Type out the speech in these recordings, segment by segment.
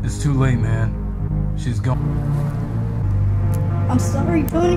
It's too late, man. She's gone. I'm sorry, buddy.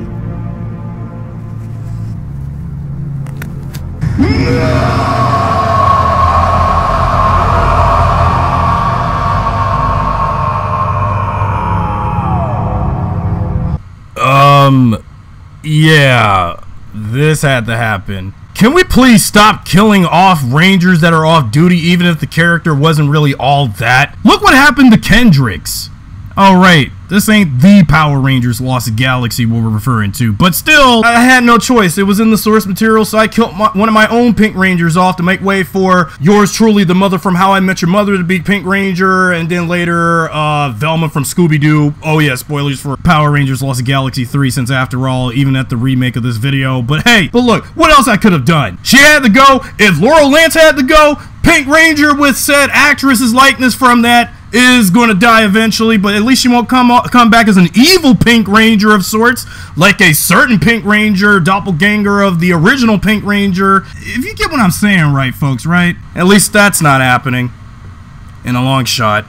Yeah, this had to happen. Can we please stop killing off Rangers that are off duty even if the character wasn't really all that? Look what happened to Kendrix. Alright, this ain't the Power Rangers Lost Galaxy we're referring to, but still, I had no choice. It was in the source material, so I killed one of my own Pink Rangers off to make way for yours truly, the mother from How I Met Your Mother, to be Pink Ranger, and then later, Velma from Scooby-Doo. Oh yeah, spoilers for Power Rangers Lost Galaxy 3, since after all, even at the remake of this video, but hey, but look, what else I could have done? She had to go. If Laurel Lance had to go, Pink Ranger with said actress's likeness from that is going to die eventually, but at least she won't come back as an evil Pink Ranger of sorts, like a certain Pink Ranger, doppelganger of the original Pink Ranger. If you get what I'm saying, right, folks, right? At least that's not happening in a long shot.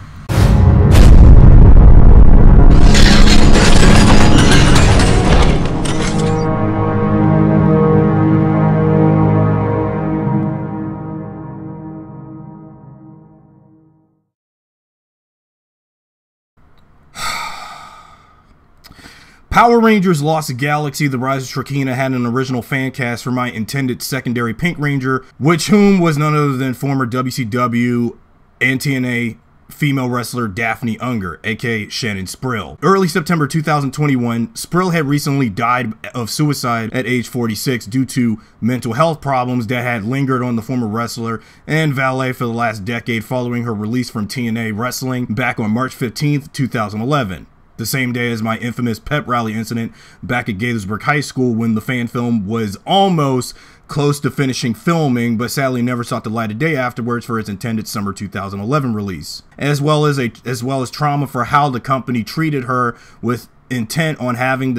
Power Rangers Lost Galaxy: The Rise of Trakeena had an original fan cast for my intended secondary Pink Ranger, whom was none other than former WCW and TNA female wrestler Daphne Unger, aka Shannon Sprill. Early September 2021, Sprill had recently died of suicide at age 46 due to mental health problems that had lingered on the former wrestler and valet for the last decade following her release from TNA Wrestling back on March 15th, 2011. The same day as my infamous pep rally incident back at Gaithersburg High School, when the fan film was almost close to finishing filming, but sadly never saw the light of day afterwards for its intended summer 2011 release, as well as trauma for how the company treated her, with intent on having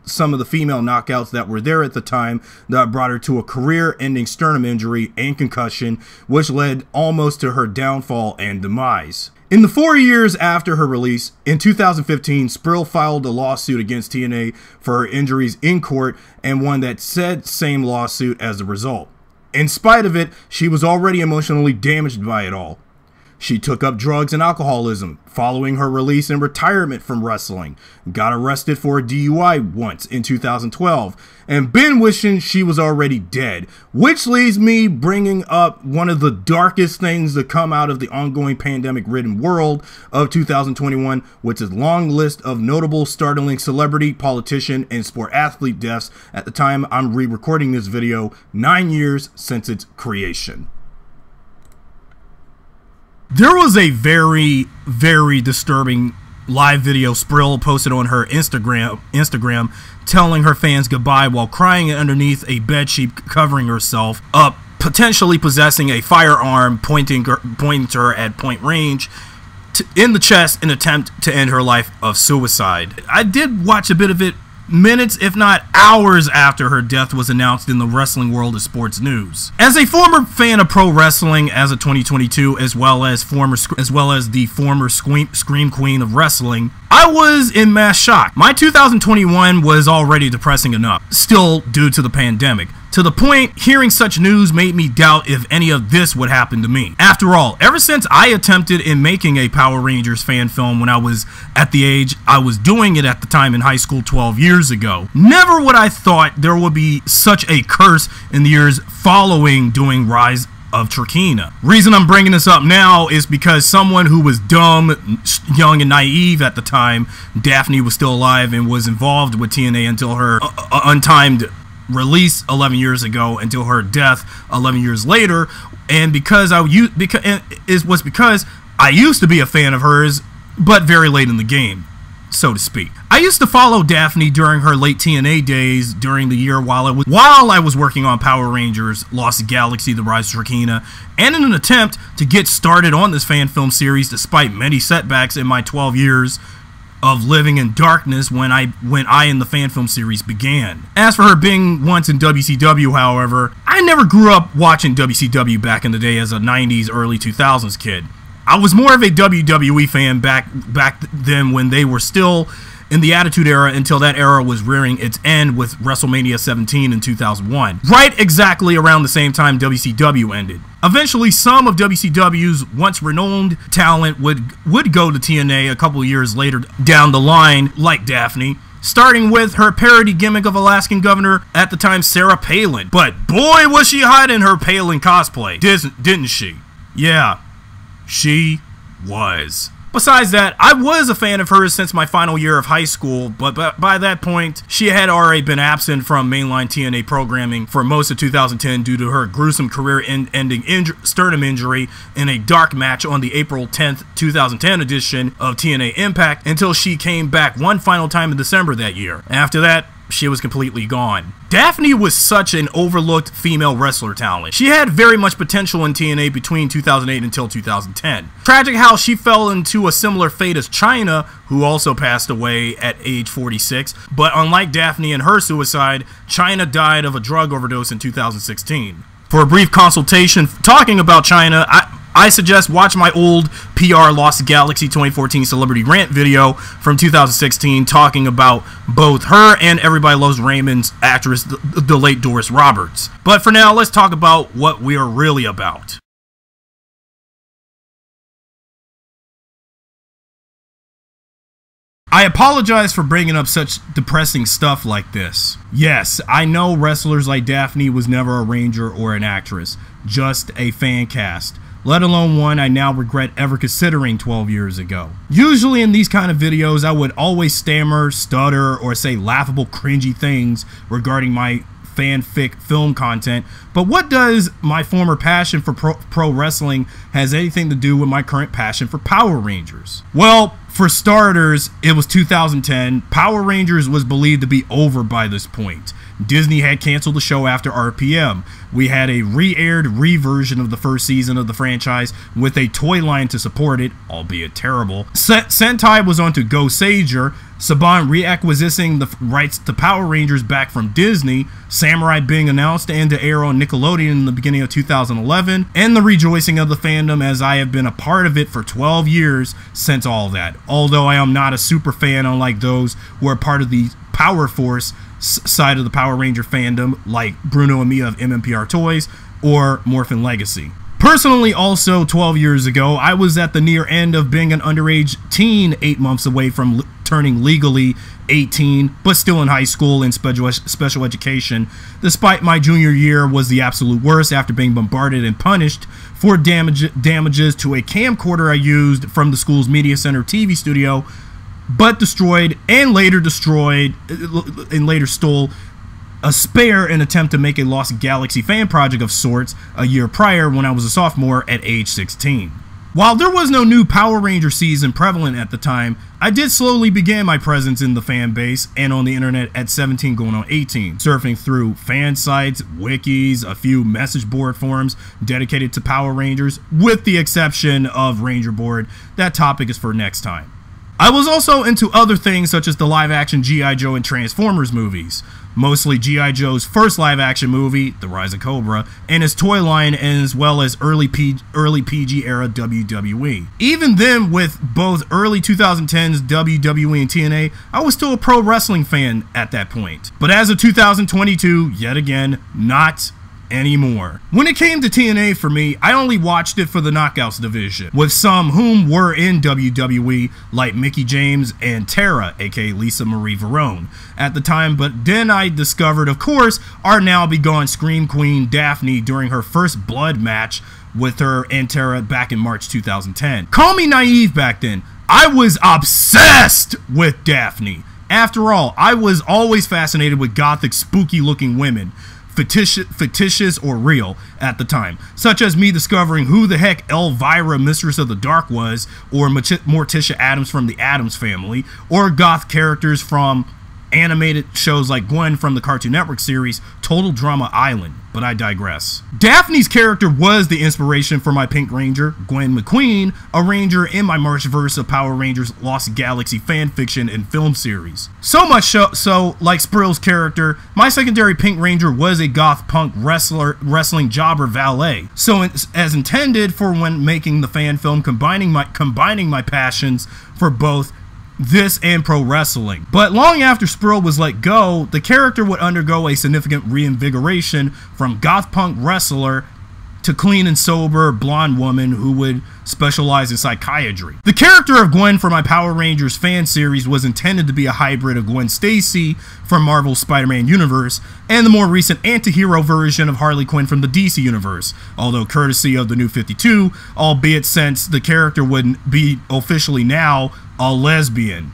some of the female knockouts that were there at the time that brought her to a career-ending sternum injury and concussion, which led almost to her downfall and demise. In the 4 years after her release, in 2015, Sprill filed a lawsuit against TNA for her injuries in court and won that said same lawsuit as a result. In spite of it, she was already emotionally damaged by it all. She took up drugs and alcoholism following her release and retirement from wrestling, got arrested for a DUI once in 2012, and been wishing she was already dead, which leaves me bringing up one of the darkest things to come out of the ongoing pandemic-ridden world of 2021, with its long list of notable, startling celebrity, politician, and sport athlete deaths at the time I'm re-recording this video, 9 years since its creation. There was a very, very disturbing live video Sprill posted on her Instagram telling her fans goodbye while crying underneath a bedsheet covering herself up, potentially possessing a firearm pointing to her at point range in the chest in an attempt to end her life of suicide. I did watch a bit of it minutes, if not hours, after her death was announced in the wrestling world of sports news. As a former fan of pro wrestling as of 2022, as well as the former Scream Queen of wrestling, I was in mass shock. My 2021 was already depressing enough, still due to the pandemic. To the point, hearing such news made me doubt if any of this would happen to me. After all, ever since I attempted in making a Power Rangers fan film when I was at the age I was doing it at the time in high school 12 years ago, never would I thought there would be such a curse in the years following doing Rise of Trakeena. Reason I'm bringing this up now is because someone who was dumb, young, and naive at the time, Daphne was still alive and was involved with TNA until her untimed release 11 years ago, until her death 11 years later, and because I used to be a fan of hers, but very late in the game, so to speak. I used to follow Daphne during her late TNA days during the year while I was working on Power Rangers Lost Galaxy: The Rise of Trakeena, and in an attempt to get started on this fan film series despite many setbacks in my 12 years of living in darkness when I and the fan film series began. As for her being once in WCW, however, I never grew up watching WCW back in the day as a 90s, early 2000s kid. I was more of a WWE fan back then when they were still in the Attitude Era, until that era was rearing its end with WrestleMania 17 in 2001. Right exactly around the same time WCW ended. Eventually, some of WCW's once renowned talent would go to TNA a couple years later down the line, like Daphne, starting with her parody gimmick of Alaskan Governor, at the time Sarah Palin. But boy, was she hot in her Palin cosplay, didn't she? Yeah, she was. Besides that, I was a fan of hers since my final year of high school, but by that point, she had already been absent from mainline TNA programming for most of 2010 due to her gruesome career-ending sternum injury in a dark match on the April 10th, 2010 edition of TNA Impact, until she came back one final time in December that year. After that, she was completely gone. Daphne was such an overlooked female wrestler talent. She had very much potential in TNA between 2008 until 2010. Tragic how she fell into a similar fate as Chyna, who also passed away at age 46, but unlike Daphne and her suicide, Chyna died of a drug overdose in 2016. For a brief consultation talking about Chyna, I suggest watch my old PR Lost Galaxy 2014 Celebrity Rant video from 2016 talking about both her and Everybody Loves Raymond's actress, the late Doris Roberts. But for now, let's talk about what we are really about. I apologize for bringing up such depressing stuff like this. Yes, I know wrestlers like Daphne was never a ranger or an actress, just a fan cast, let alone one I now regret ever considering 12 years ago. Usually in these kind of videos, I would always stammer, stutter, or say laughable, cringy things regarding my fanfic film content, but what does my former passion for pro wrestling has anything to do with my current passion for Power Rangers? Well, for starters, it was 2010. Power Rangers was believed to be over by this point. Disney had canceled the show after RPM. We had a re-aired reversion of the first season of the franchise with a toy line to support it, albeit terrible. Sentai was on to Go Sager, Saban reacquisitioning the rights to Power Rangers back from Disney, Samurai being announced and to air on Nickelodeon in the beginning of 2011, and the rejoicing of the fandom as I have been a part of it for 12 years since all that. Although I am not a super fan unlike those who are part of the Power Force side of the Power Ranger fandom, like Bruno and Mia of MMPR Toys or Morphin Legacy. Personally, also 12 years ago, I was at the near end of being an underage teen, 8 months away from turning legally 18, but still in high school in special education, despite my junior year was the absolute worst after being bombarded and punished for damages to a camcorder I used from the school's media center TV studio, but destroyed and later stole a spare in an attempt to make a Lost Galaxy fan project of sorts a year prior when I was a sophomore at age 16. While there was no new Power Ranger season prevalent at the time, I did slowly begin my presence in the fan base and on the internet at 17 going on 18, surfing through fan sites, wikis, a few message board forums dedicated to Power Rangers, with the exception of Ranger Board. That topic is for next time. I was also into other things such as the live-action G.I. Joe and Transformers movies, mostly G.I. Joe's first live-action movie, The Rise of Cobra, and his toy line, as well as early PG era WWE. Even then, with both early 2010s WWE and TNA, I was still a pro wrestling fan at that point. But as of 2022, yet again, not anymore. When it came to TNA for me, I only watched it for the Knockouts division, with some whom were in WWE, like Mickie James and Tara, aka Lisa Marie Verone, at the time, but then I discovered, of course, our now begone Scream Queen Daphne during her first blood match with her and Tara back in March 2010. Call me naive back then. I was obsessed with Daphne. After all, I was always fascinated with gothic, spooky looking women, fictitious or real at the time, such as me discovering who the heck Elvira, Mistress of the Dark was, or Morticia Addams from the Addams Family, or goth characters from animated shows like Gwen from the Cartoon Network series Total Drama Island, but I digress. Daphne's character was the inspiration for my Pink Ranger, Gwen McQueen, a ranger in my Marsh-Verse of Power Rangers Lost Galaxy fanfiction and film series. So much so, like Sprill's character, my secondary Pink Ranger was a goth punk wrestling jobber valet. So as intended for when making the fan film, combining my passions for both this and pro wrestling. But long after Sprill was let go, the character would undergo a significant reinvigoration from goth punk wrestler to clean and sober blonde woman who would specialize in psychiatry. The character of Gwen for my Power Rangers fan series was intended to be a hybrid of Gwen Stacy from Marvel's Spider-Man universe and the more recent anti-hero version of Harley Quinn from the DC universe, although courtesy of the New 52, albeit since the character wouldn't be officially now a lesbian,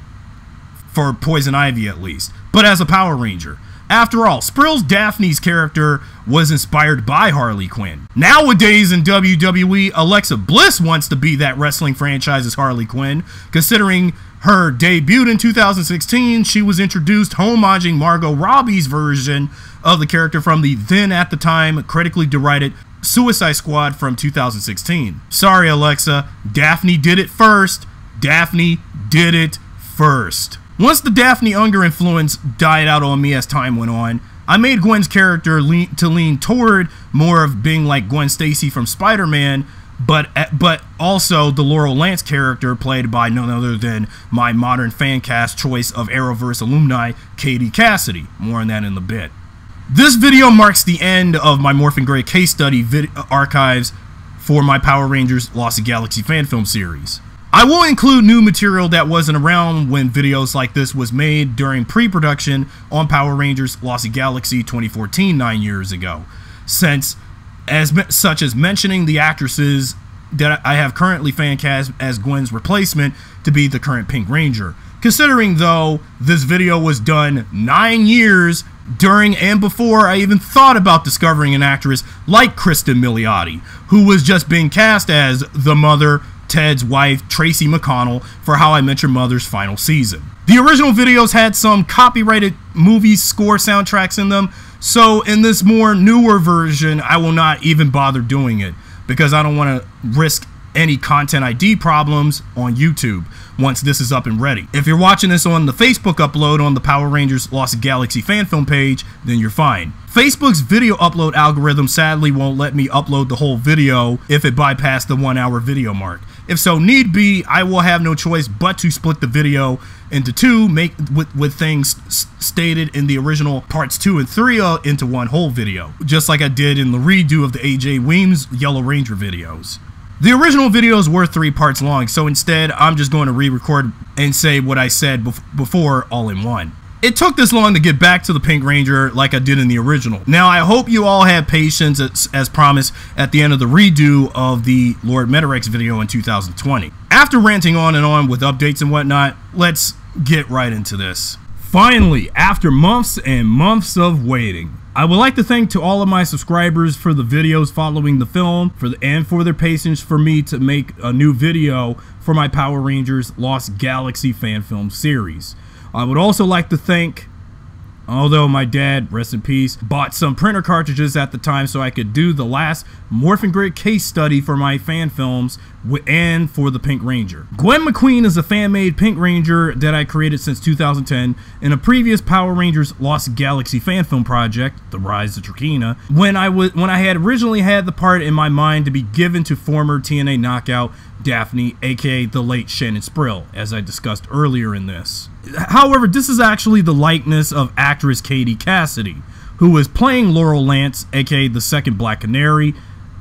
for Poison Ivy at least, but as a Power Ranger. After all, Sprill's Daphne's character was inspired by Harley Quinn. Nowadays in WWE, Alexa Bliss wants to be that wrestling franchise's Harley Quinn. Considering her debut in 2016, she was introduced homaging Margot Robbie's version of the character from the then at the time critically derided Suicide Squad from 2016. Sorry Alexa, Daphne did it first. Daphne did it first. Once the Daphne Unger influence died out on me as time went on, I made Gwen's character lean toward more of being like Gwen Stacy from Spider-Man, but also the Laurel Lance character played by none other than my modern fan cast choice of Arrowverse alumni, Katie Cassidy. More on that in a bit. This video marks the end of my Morphin Gray case study archives for my Power Rangers Lost Galaxy fan film series. I will include new material that wasn't around when videos like this was made during pre-production on Power Rangers Lost Galaxy 2014, 9 years ago, such as mentioning the actresses that I have currently fan cast as Gwen's replacement to be the current Pink Ranger. Considering though this video was done 9 years during and before I even thought about discovering an actress like Kristen Milioti, who was just being cast as the mother, Ted's wife, Tracy McConnell, for How I Met Your Mother's final season. The original videos had some copyrighted movie score soundtracks in them, so in this more newer version, I will not even bother doing it, because I don't want to risk any content ID problems on YouTube once this is up and ready. If you're watching this on the Facebook upload on the Power Rangers Lost Galaxy fan film page, then you're fine. Facebook's video upload algorithm sadly won't let me upload the whole video if it bypassed the 1 hour video mark. If so need be, I will have no choice but to split the video into two, with things stated in the original parts 2 and 3 into one whole video, just like I did in the redo of the AJ Weems Yellow Ranger videos. The original videos were 3 parts long, so instead I'm just going to re-record and say what I said before all in one. It took this long to get back to the Pink Ranger like I did in the original. Now I hope you all had patience as promised at the end of the redo of the Lord Metarex video in 2020. After ranting on and on with updates and whatnot, let's get right into this. Finally, after months and months of waiting, I would like to thank to all of my subscribers for the videos following the film and for their patience for me to make a new video for my Power Rangers Lost Galaxy fan film series. I would also like to thank, although my dad, rest in peace, bought some printer cartridges at the time so I could do the last Morphin Grid case study for my fan films and for the Pink Ranger. Gwen McQueen is a fan-made Pink Ranger that I created since 2010 in a previous Power Rangers Lost Galaxy fan film project, The Rise of Trakina, when I had originally had the part in my mind to be given to former TNA knockout Daphne, aka the late Shannon Sprill, as I discussed earlier in this. However, this is actually the likeness of actress Katie Cassidy, who was playing Laurel Lance, aka the second Black Canary,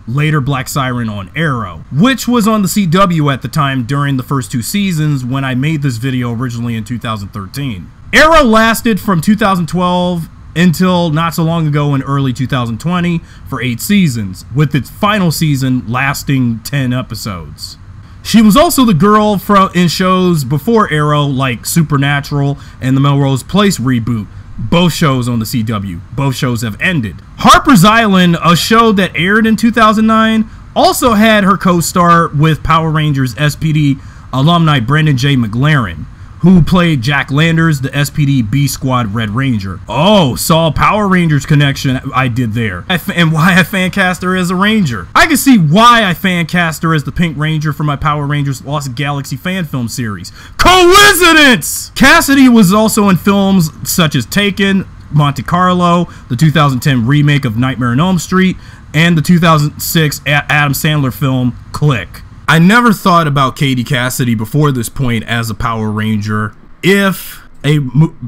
later Black Siren on Arrow, which was on the CW at the time during the first 2 seasons when I made this video originally in 2013. Arrow lasted from 2012 until not so long ago in early 2020 for 8 seasons, with its final season lasting 10 episodes. She was also the girl in shows before Arrow like Supernatural and the Melrose Place reboot, both shows on the CW. Both shows have ended. Harper's Island, a show that aired in 2009, also had her co-star with Power Rangers SPD alumni Brendan J. McLaren, who played Jack Landers, the SPD B Squad Red Ranger. Oh, saw a Power Rangers connection I did there. And why I fan cast her as a Ranger. I can see why I fan cast her as the Pink Ranger for my Power Rangers Lost Galaxy fan film series. Coincidence! Cassidy was also in films such as Taken, Monte Carlo, the 2010 remake of Nightmare on Elm Street, and the 2006 Adam Sandler film Click. I never thought about Katie Cassidy before this point as a Power Ranger if a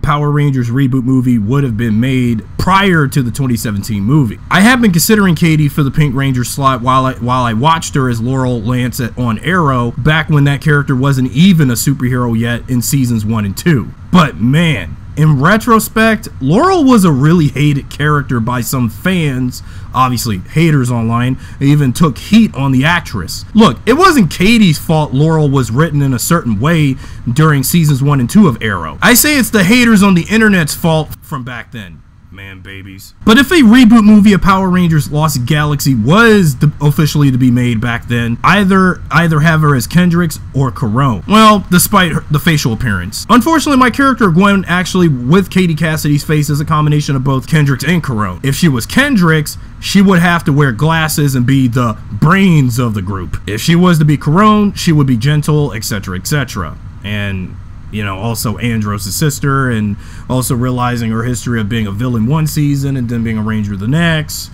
Power Rangers reboot movie would have been made prior to the 2017 movie. I have been considering Katie for the Pink Ranger slot while I watched her as Laurel Lance on Arrow back when that character wasn't even a superhero yet in seasons 1 and 2. But man, in retrospect, Laurel was a really hated character by some fans, obviously haters online, even took heat on the actress. Look, it wasn't Katie's fault Laurel was written in a certain way during seasons 1 and 2 of Arrow. I say it's the haters on the internet's fault from back then. Man babies. But if a reboot movie of Power Rangers Lost Galaxy was officially to be made back then, either have her as Kendrix or Karone. Well, despite the facial appearance. Unfortunately, my character Gwen actually with Katie Cassidy's face is a combination of both Kendrix and Karone. If she was Kendrix, she would have to wear glasses and be the brains of the group. If she was to be Karone, she would be gentle, etc., etc. And you know, also Andros' sister, and also realizing her history of being a villain one season and then being a Ranger the next.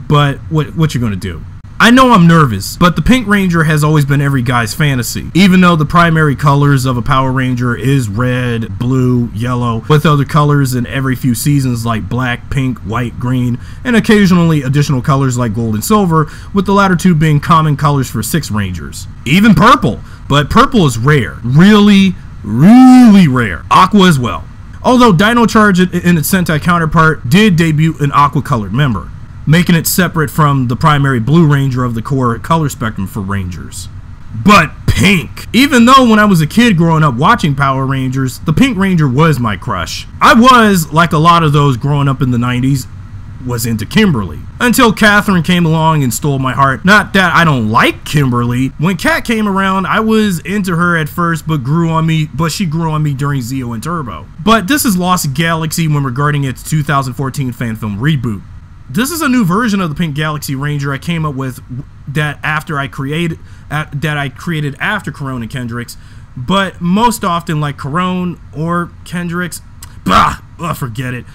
But what you gonna do? I know I'm nervous, but the Pink Ranger has always been every guy's fantasy. Even though the primary colors of a Power Ranger is red, blue, yellow, with other colors in every few seasons like black, pink, white, green, and occasionally additional colors like gold and silver, with the latter two being common colors for 6 Rangers. Even purple, but purple is rare. Really rare. Aqua as well. Although Dino Charge in its Sentai counterpart did debut an aqua colored member, making it separate from the primary Blue Ranger of the core color spectrum for Rangers. But pink! Even though when I was a kid growing up watching Power Rangers, the Pink Ranger was my crush. I was, like a lot of those growing up in the 90s, was into Kimberly. Until Catherine came along and stole my heart. Not that I don't like Kimberly. When Kat came around, I was into her at first, but she grew on me during Zeo and Turbo. But this is Lost Galaxy when regarding its 2014 fan film reboot. This is a new version of the Pink Galaxy Ranger I came up with that I created after Karone and Kendrix, but most often like Karone or Kendrix, forget it.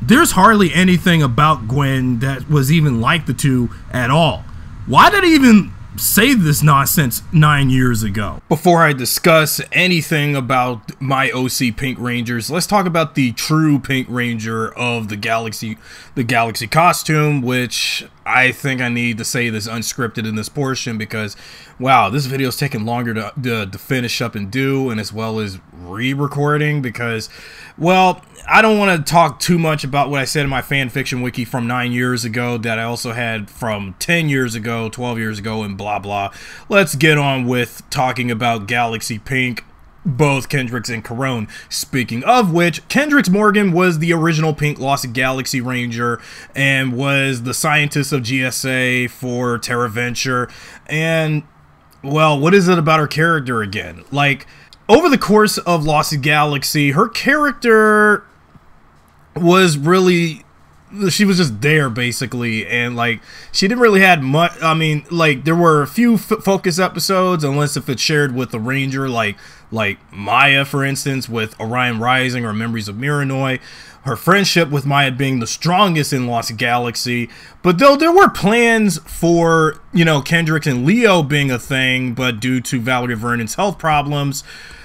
There's hardly anything about Gwen that was even like the two at all. Why did I even say this nonsense 9 years ago? Before I discuss anything about my OC Pink Rangers, let's talk about the true Pink Ranger of the Galaxy costume, which I think I need to say this unscripted in this portion because, wow, this video is taking longer to finish up and do, and as well as re-recording because, well, I don't want to talk too much about what I said in my fan fiction wiki from 9 years ago that I also had from 10 years ago, 12 years ago, and blah blah. Let's get on with talking about Galaxy Pink, both Kendrix and Karone. Speaking of which, Kendrix Morgan was the original Pink Lost Galaxy Ranger and was the scientist of GSA for Terra Venture. And, well, what is it about her character again? Like, over the course of Lost Galaxy, her character was really, she was just there basically, and like she didn't really had much. I mean, like there were a few focus episodes, unless if it's shared with the Ranger, like Maya, for instance, with Orion Rising or Memories of Miranoi. Her friendship with Maya being the strongest in Lost Galaxy, but though there were plans for, you know, Kendrix and Leo being a thing, but due to Valerie Vernon's health problems,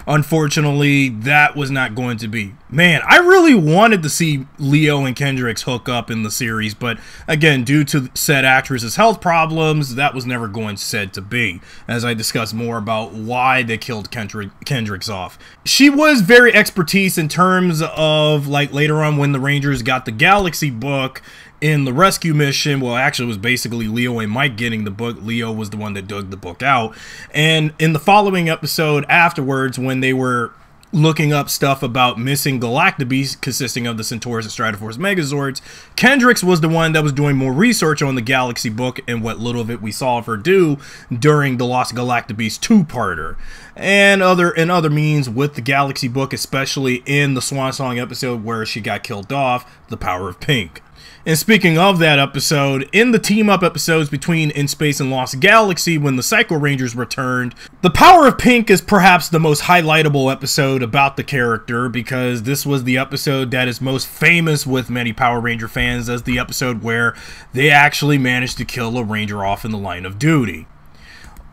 unfortunately, that was not going to be. Man, I really wanted to see Leo and Kendrix hook up in the series, but again, due to said actress's health problems, that was never going said to be, as I discuss more about why they killed Kendrix off. She was very expertise in terms of, like, later on when the Rangers got the Galaxy book in the rescue mission. Well, actually it was basically Leo and Mike getting the book. Leo was the one that dug the book out. And in the following episode afterwards, when they were looking up stuff about missing Galactabees consisting of the Centaurus and Stratoforce Megazords, Kendrix was the one that was doing more research on the Galaxy book and what little of it we saw of her do during the Lost Galactabees two-parter. And other means with the Galaxy book, especially in the Swan Song episode where she got killed off, The Power of Pink. And speaking of that episode, in the team-up episodes between In Space and Lost Galaxy, when the Psycho Rangers returned, The Power of Pink is perhaps the most highlightable episode about the character, because this was the episode that is most famous with many Power Ranger fans as the episode where they actually managed to kill a Ranger off in the line of duty.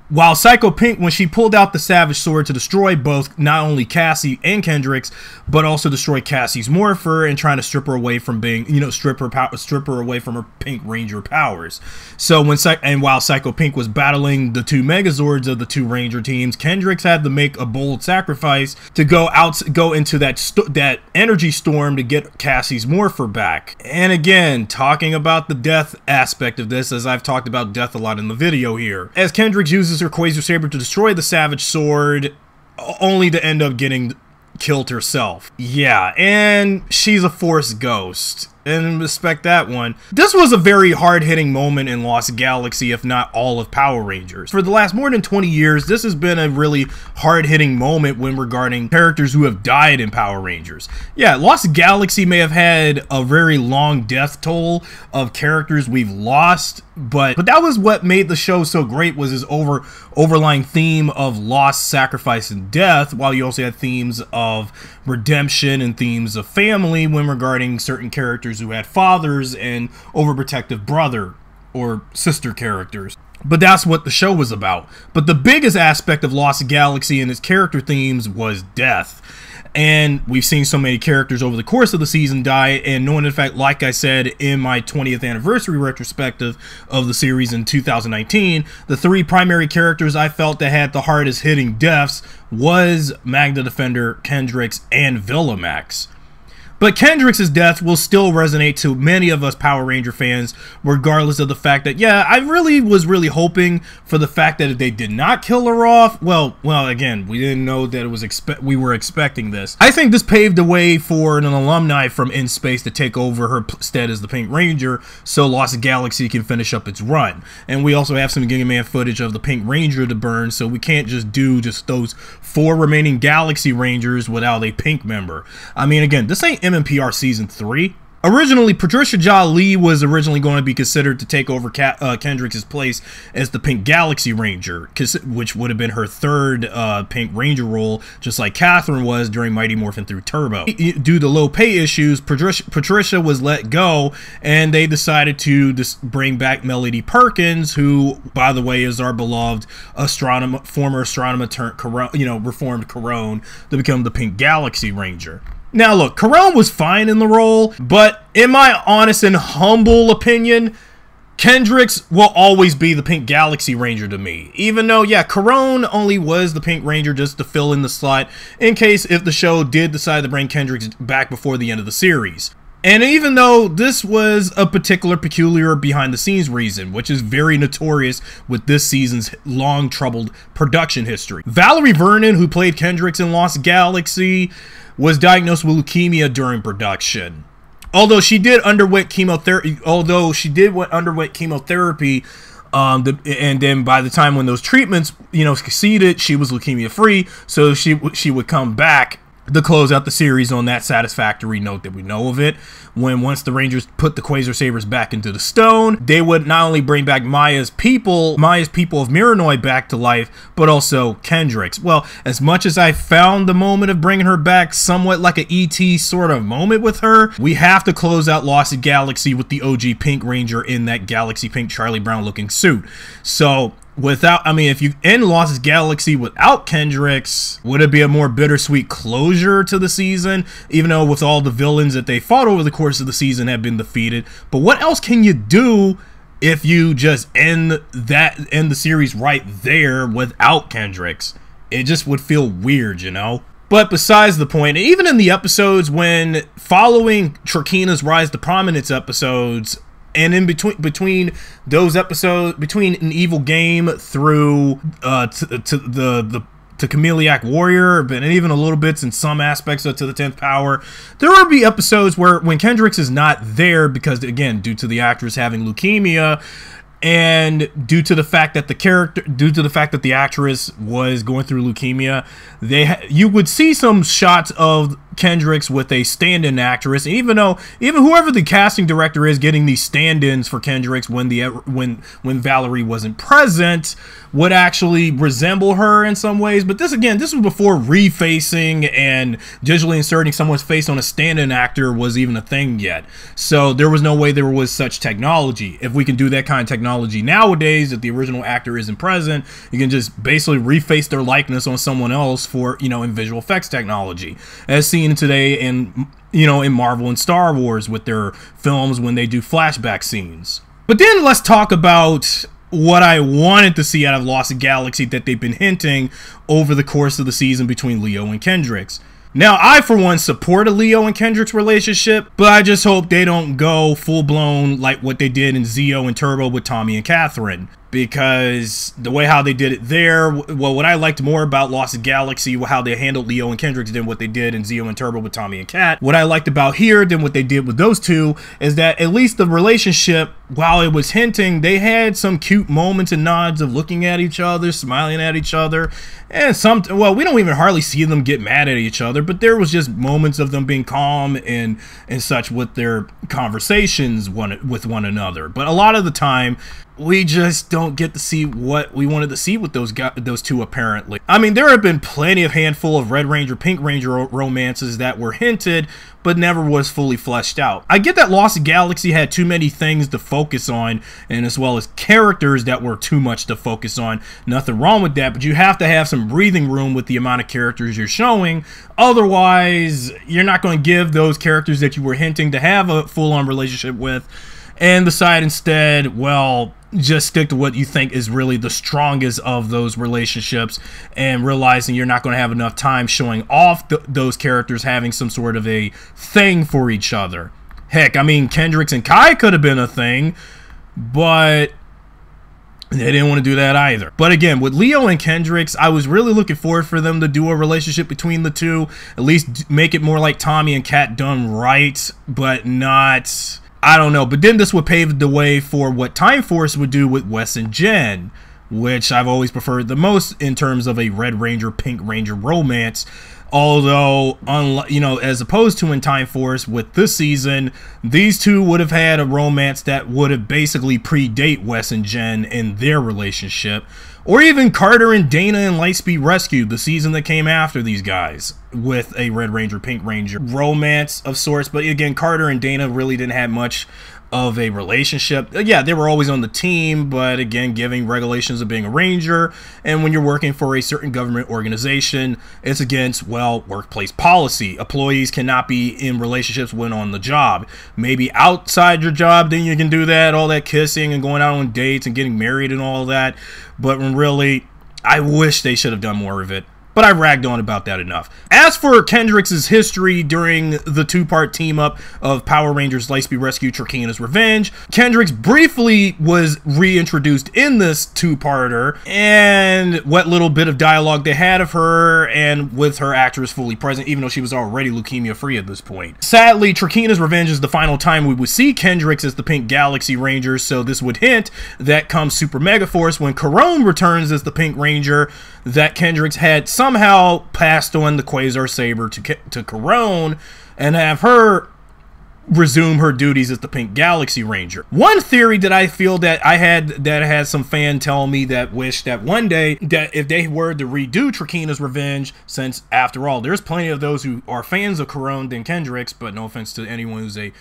While Psycho Pink, when she pulled out the Savage Sword to destroy both not only Cassie and Kendrix, but also destroy Cassie's Morpher and trying to strip her away from being, strip her away from her Pink Ranger powers. So while Psycho Pink was battling the two Megazords of the two Ranger teams, Kendrix had to make a bold sacrifice to go into that energy storm to get Cassie's Morpher back. And again, talking about the death aspect of this, as I've talked about death a lot in the video here, as Kendrix uses her Quasar Saber to destroy the Savage Sword, only to end up getting killed herself. Yeah, and she's a Force ghost. And respect that one. This was a very hard-hitting moment in Lost Galaxy, if not all of Power Rangers. For the last more than 20 years, this has been a really hard-hitting moment when regarding characters who have died in Power Rangers. Yeah, Lost Galaxy may have had a very long death toll of characters we've lost, but that was what made the show so great, was his overlying theme of loss, sacrifice, and death, while you also had themes of redemption and themes of family when regarding certain characters who had fathers and overprotective brother or sister characters. But that's what the show was about. But the biggest aspect of Lost Galaxy and its character themes was death. And we've seen so many characters over the course of the season die, and knowing the fact, like I said in my 20th anniversary retrospective of the series in 2019, the three primary characters I felt that had the hardest hitting deaths was Magna Defender, Kendrix, and Villamax. But Kendrix's death will still resonate to many of us Power Ranger fans, regardless of the fact that, yeah, I was really hoping for the fact that if they did not kill her off, well, again, we didn't know that it was we were expecting this. I think this paved the way for an alumni from In Space to take over her stead as the Pink Ranger, so Lost Galaxy can finish up its run. And we also have some Giga Man footage of the Pink Ranger to burn, so we can't just do those 4 remaining Galaxy Rangers without a Pink member. I mean, again, this ain't MMPR Season 3. Originally, Patricia Ja Lee was originally going to be considered to take over Kendrix's place as the Pink Galaxy Ranger, which would have been her third Pink Ranger role, just like Catherine was during Mighty Morphin through Turbo. Due to low pay issues, Patricia was let go, and they decided to bring back Melody Perkins, who, by the way, is our beloved former astronomer turned reformed Karone, to become the Pink Galaxy Ranger. Now look, Karone was fine in the role, but in my honest and humble opinion, Kendrix will always be the Pink Galaxy Ranger to me. Even though, yeah, Karone only was the Pink Ranger just to fill in the slot in case if the show did decide to bring Kendrix back before the end of the series. And even though this was a particular peculiar behind-the-scenes reason, which is very notorious with this season's long troubled production history. Valerie Vernon, who played Kendrix in Lost Galaxy, was diagnosed with leukemia during production. Although she did underwent chemotherapy, and then by the time when those treatments, succeeded, she was leukemia free, so she would come back to close out the series on that satisfactory note that we know of it. Once the Rangers put the Quasar Sabers back into the stone, they would not only bring back Maya's people of Miranoi back to life, but also Kendrix. Well, as much as I found the moment of bringing her back somewhat like an E.T. sort of moment with her, we have to close out Lost Galaxy with the OG Pink Ranger in that Galaxy Pink Charlie Brown looking suit. So if you end Lost Galaxy without Kendrix, would it be a more bittersweet closure to the season? Even though with all the villains that they fought over the course of the season have been defeated. But what else can you do if you just end the series right there without Kendrix? It just would feel weird, But besides the point, even in the episodes when following Trakeena's Rise to Prominence episodes, and in between those episodes, between An Evil Game through to to Chameleac Warrior, but even a little bits in some aspects of To the 10th Power. There will be episodes where when Kendrix is not there, because again, due to the actress having leukemia, and due to the fact that the actress was going through leukemia, you would see some shots of Kendrix with a stand-in actress. And even whoever the casting director is getting these stand-ins for Kendrix when Valerie wasn't present would actually resemble her in some ways. But this was before refacing and digitally inserting someone's face on a stand-in actor was even a thing yet. So there was no way there was such technology. If we can do that kind of technology nowadays, if the original actor isn't present, you can just basically reface their likeness on someone else for, in visual effects technology, as seen today in Marvel and Star Wars with their films when they do flashback scenes. But then let's talk about what I wanted to see out of Lost Galaxy that they've been hinting over the course of the season between Leo and Kendrix. Now, I, for one, support a Leo and Kendrix relationship, but I just hope they don't go full-blown like what they did in Zeo and Turbo with Tommy and Catherine. Because the way how they did it there, well, what I liked more about Lost Galaxy, how they handled Leo and Kendrix than what they did in Zeo and Turbo with Tommy and Kat. What I liked about here than what they did with those two is that at least the relationship, while it was hinting, they had some cute moments and nods of looking at each other, smiling at each other, and we don't even hardly see them get mad at each other, but there was just moments of them being calm and such with their conversations with one another. But a lot of the time, we just don't get to see what we wanted to see with those two, apparently. I mean, there have been plenty of handful of Red Ranger, Pink Ranger romances that were hinted, but never was fully fleshed out. I get that Lost Galaxy had too many things to focus on, and as well as characters that were too much to focus on. Nothing wrong with that, but you have to have some breathing room with the amount of characters you're showing. Otherwise, you're not going to give those characters that you were hinting to have a full-on relationship with, and decide instead, well, just stick to what you think is really the strongest of those relationships, and realizing you're not going to have enough time showing off those characters having some sort of a thing for each other. Heck, I mean, Kendrix and Kai could have been a thing, but they didn't want to do that either. But again, with Leo and Kendrix, I was really looking forward for them to do a relationship between the two, at least make it more like Tommy and Kat done right, but not... I don't know, but then this would pave the way for what Time Force would do with Wes and Jen, which I've always preferred the most in terms of a Red Ranger, Pink Ranger romance. Although, as opposed to in Time Force with this season, these two would have had a romance that would have basically predate Wes and Jen in their relationship. Or even Carter and Dana in Lightspeed Rescue, the season that came after these guys, with a Red Ranger, Pink Ranger romance of sorts. But again, Carter and Dana really didn't have much of a relationship. Yeah, they were always on the team, but again, giving regulations of being a ranger, and when you're working for a certain government organization, it's against, well, workplace policy. Employees cannot be in relationships when on the job. Maybe outside your job, then you can do that, all that kissing and going out on dates and getting married and all that, but when really, I wish they should have done more of it. But I ragged on about that enough. As for Kendrix's history during the two-part team-up of Power Rangers Lightspeed Rescue Trakeena's Revenge, Kendrix briefly was reintroduced in this two-parter, and what little bit of dialogue they had of her, and with her actress fully present, even though she was already leukemia-free at this point. Sadly, Trakeena's Revenge is the final time we would see Kendrix as the Pink Galaxy Ranger, so this would hint that come Super Mega Force, when Karone returns as the Pink Ranger, that Kendrix had somehow passed on the Quasar Saber to Karone and have her resume her duties as the Pink Galaxy Ranger. One theory that I feel that I had some fan tell me that wished that one day that if they were to redo Trakeena's Revenge, since after all there's plenty of those who are fans of Karone than Kendrix, but no offense to anyone who's a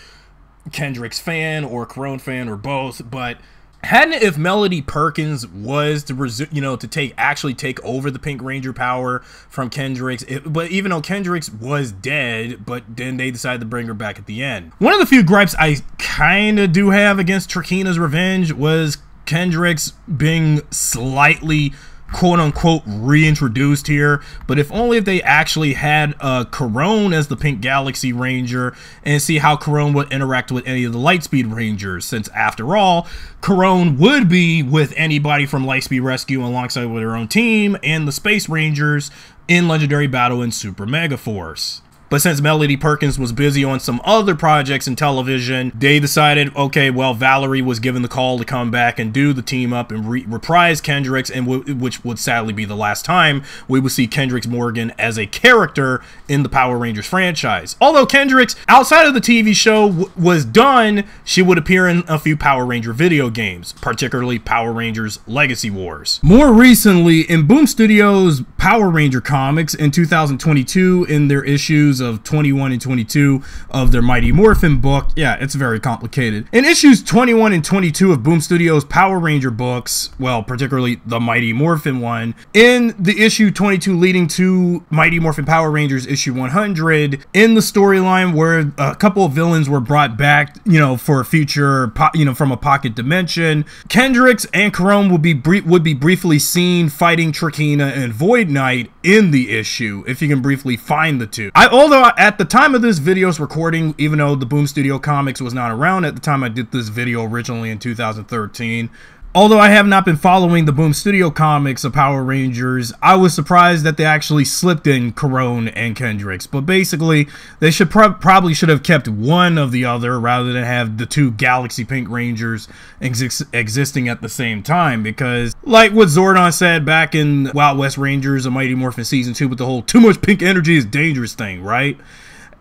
Kendrix fan or Karone fan or both, but hadn't if Melody Perkins was to actually take over the Pink Ranger power from Kendrix, but even though Kendrix was dead, but then they decided to bring her back at the end. One of the few gripes I kind of do have against Trakeena's Revenge was Kendrix being slightly quote-unquote reintroduced here, but if only if they actually had Karone as the Pink Galaxy Ranger and see how Karone would interact with any of the Lightspeed Rangers, since after all, Karone would be with anybody from Lightspeed Rescue alongside with her own team and the Space Rangers in Legendary Battle and Super Mega Force. But since Melody Perkins was busy on some other projects in television, they decided, okay, well, Valerie was given the call to come back and do the team up and reprise Kendrix, and which would sadly be the last time we would see Kendrix Morgan as a character in the Power Rangers franchise. Although Kendrix, outside of the TV show, was done, she would appear in a few Power Ranger video games, particularly Power Rangers Legacy Wars. More recently, in Boom Studios' Power Ranger comics in 2022, in their issues of 21 and 22 of their Mighty Morphin book. Yeah, it's very complicated. In issues 21 and 22 of Boom Studios' Power Ranger books, well, particularly the Mighty Morphin one, in the issue 22 leading to Mighty Morphin Power Rangers issue 100, in the storyline where a couple of villains were brought back, you know, for a future, you know, from a pocket dimension, Kendrix and Karone would be briefly seen fighting Trakina and Void Knight in the issue, if you can briefly find the two. Although at the time of this video's recording, even though the Boom Studio Comics was not around at the time I did this video originally in 2013, although I have not been following the Boom Studio Comics of Power Rangers, I was surprised that they actually slipped in Karone and Kendrix. But basically, they should probably should have kept one of the other rather than have the two Galaxy Pink Rangers existing at the same time. Because, like what Zordon said back in Wild West Rangers, A Mighty Morphin Season 2 with the whole "too much pink energy is dangerous" thing, right?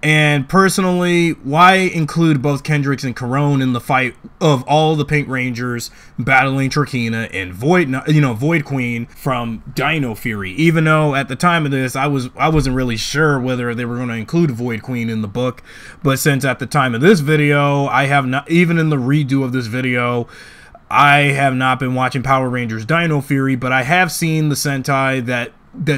And personally, why include both Kendrix and Karone in the fight of all the Pink Rangers battling Trakina and Void Queen from Dino Fury? Even though at the time of this, I wasn't really sure whether they were going to include Void Queen in the book. But since at the time of this video, I have not, even in the redo of this video, I have not been watching Power Rangers Dino Fury, but I have seen the Sentai that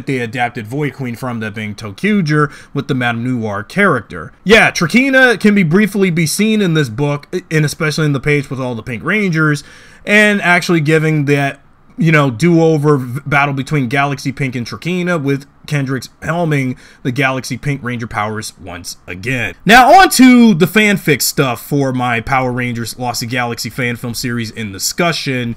they adapted Void Queen from, that being Tokyuger with the Madame Noir character. Yeah, Trakina can briefly be seen in this book, and especially in the page with all the Pink Rangers, and actually giving that, you know, do-over battle between Galaxy Pink and Trakina, with Kendrix helming the Galaxy Pink Ranger powers once again. Now on to the fanfic stuff for my Power Rangers Lost Galaxy fan film series in discussion.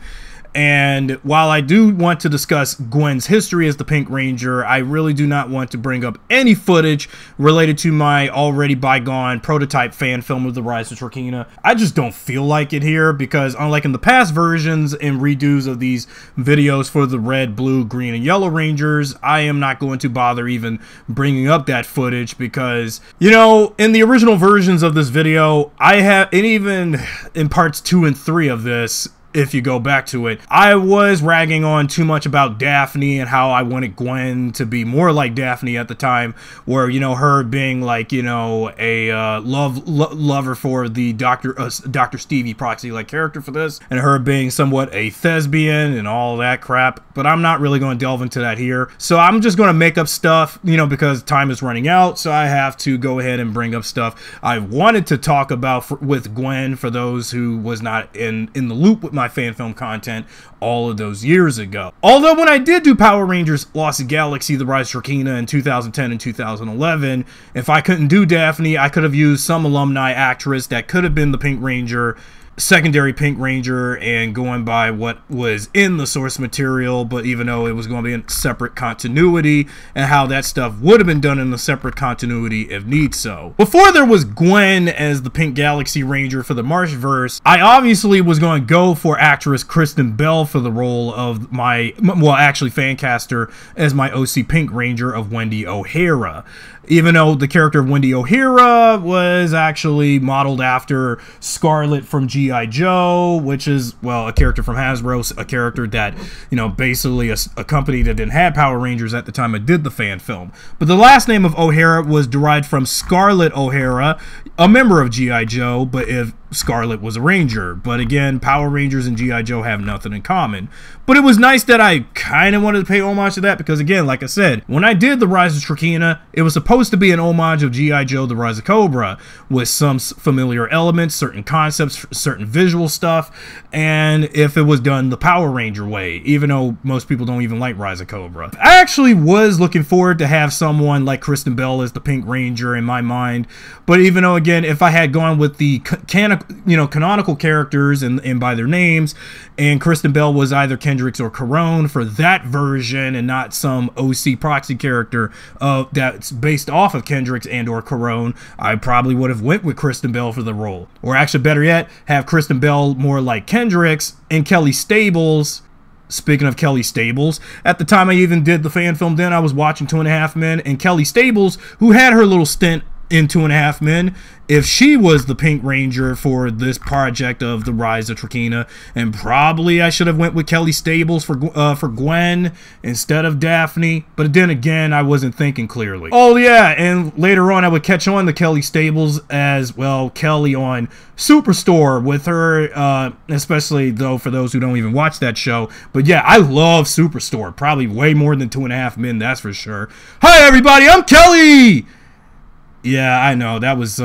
And while I do want to discuss Gwen's history as the Pink Ranger, I really do not want to bring up any footage related to my already bygone prototype fan film of The Rise of Trakina. I just don't feel like it here, because unlike in the past versions and redos of these videos for the Red, Blue, Green, and Yellow Rangers, I am not going to bother even bringing up that footage, because, you know, in the original versions of this video, I have, and even in parts 2 and 3 of this, if you go back to it, I was ragging on too much about Daphne and how I wanted Gwen to be more like Daphne at the time, where, you know, her being like, you know, a lover for the Dr. Stevie proxy-like character for this, and her being somewhat a thespian and all that crap. But I'm not really going to delve into that here, so I'm just going to make up stuff, you know, because time is running out, so I have to go ahead and bring up stuff I wanted to talk about with Gwen, for those who was not in the loop with my fan film content all of those years ago. Although when I did do Power Rangers Lost Galaxy The Rise of Trakina in 2010 and 2011, if I couldn't do Daphne, I could have used some alumni actress that could have been the Pink Ranger, secondary Pink Ranger, and going by what was in the source material, but even though it was going to be in separate continuity, and how that stuff would have been done in a separate continuity if need so. Before there was Gwen as the Pink Galaxy Ranger for the Marsh-Verse, I obviously was going to go for actress Kristen Bell for the role of my, well, actually fan caster as my OC Pink Ranger of Wendy O'Hara. Even though the character of Wendy O'Hara was actually modeled after Scarlet from G.I. Joe, which is, well, a character from Hasbro, a character that, you know, basically a company that didn't have Power Rangers at the time I did the fan film. But the last name of O'Hara was derived from Scarlet O'Hara, a member of G.I. Joe, but if Scarlet was a Ranger. But again, Power Rangers and G.I. Joe have nothing in common. But it was nice that I kind of wanted to pay homage to that because, again, like I said, when I did The Rise of Trakina, it was supposed to be an homage of G.I. Joe The Rise of Cobra with some familiar elements, certain concepts, certain visual stuff, and if it was done the Power Ranger way, even though most people don't even like Rise of Cobra. I actually was looking forward to have someone like Kristen Bell as the Pink Ranger in my mind, but even though, again, if I had gone with the canonical characters and by their names, and Kristen Bell was either Kendrix or Karone for that version and not some OC proxy character that's based off of Kendrix and or Karone, I probably would have went with Kristen Bell for the role. Or actually, better yet, have Kristen Bell more like Kendrix and Kelly Stables. Speaking of Kelly Stables, at the time I even did the fan film then, I was watching 2.5 Men, and Kelly Stables, who had her little stint in 2.5 Men, if she was the Pink Ranger for this project of The Rise of Trakina, and probably I should have went with Kelly Stables for Gwen instead of Daphne, but then again, I wasn't thinking clearly. Oh yeah, and later on I would catch on to Kelly Stables as, well, Kelly on Superstore with her, especially though for those who don't even watch that show, but yeah, I love Superstore, probably way more than 2.5 Men, that's for sure. Hi everybody, I'm Kelly! Yeah, I know, that was,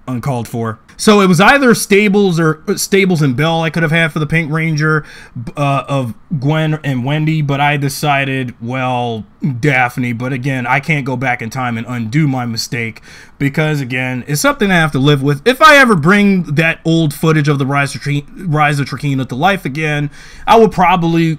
uncalled for. So it was either Stables and Bell I could have had for the Pink Ranger of Gwen and Wendy, but I decided, well, Daphne. But again, I can't go back in time and undo my mistake because, again, it's something I have to live with. If I ever bring that old footage of the Rise of Trakina to life again, I would probably,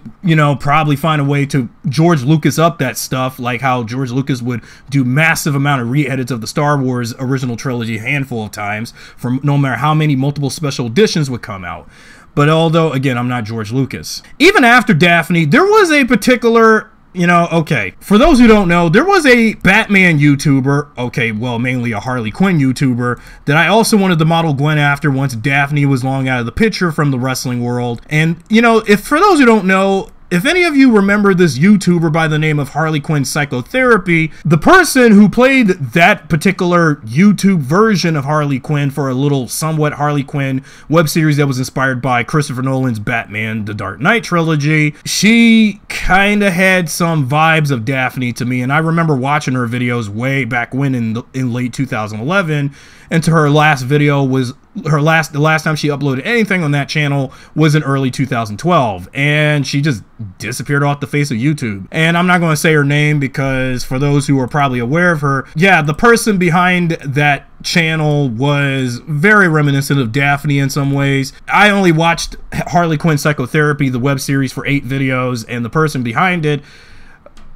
probably find a way to George Lucas up that stuff, like how George Lucas would do massive amount of re-edits of the Star Wars original trilogy a handful of times, from no matter how many multiple special editions would come out. But although, again, I'm not George Lucas. Even after Daphne, there was a particular, okay, for those who don't know, there was a Batman YouTuber, okay, well, mainly a Harley Quinn YouTuber, that I also wanted to model Gwen after once Daphne was long out of the picture from the wrestling world. And, if for those who don't know, if any of you remember this YouTuber by the name of Harley Quinn Psychotherapy, the person who played that particular YouTube version of Harley Quinn for a little somewhat Harley Quinn web series that was inspired by Christopher Nolan's Batman The Dark Knight trilogy, she kind of had some vibes of Daphne to me, and I remember watching her videos way back when in late 2011, and to her last video was the last time she uploaded anything on that channel was in early 2012, and she just disappeared off the face of YouTube. And I'm not going to say her name because for those who are probably aware of her, yeah, the person behind that channel was very reminiscent of Daphne in some ways. I only watched Harley Quinn Psychotherapy, the web series, for 8 videos, and the person behind it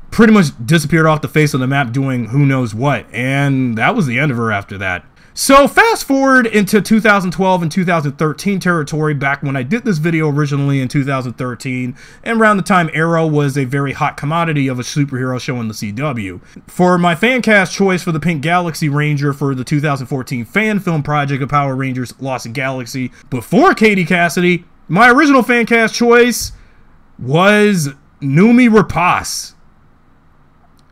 pretty much disappeared off the face of the map doing who knows what, and that was the end of her after that. So fast forward into 2012 and 2013 territory, back when I did this video originally in 2013, and around the time Arrow was a very hot commodity of a superhero show in the CW. For my fan cast choice for the Pink Galaxy Ranger for the 2014 fan film project of Power Rangers Lost Galaxy, before Katie Cassidy, my original fan cast choice was Noomi Rapace.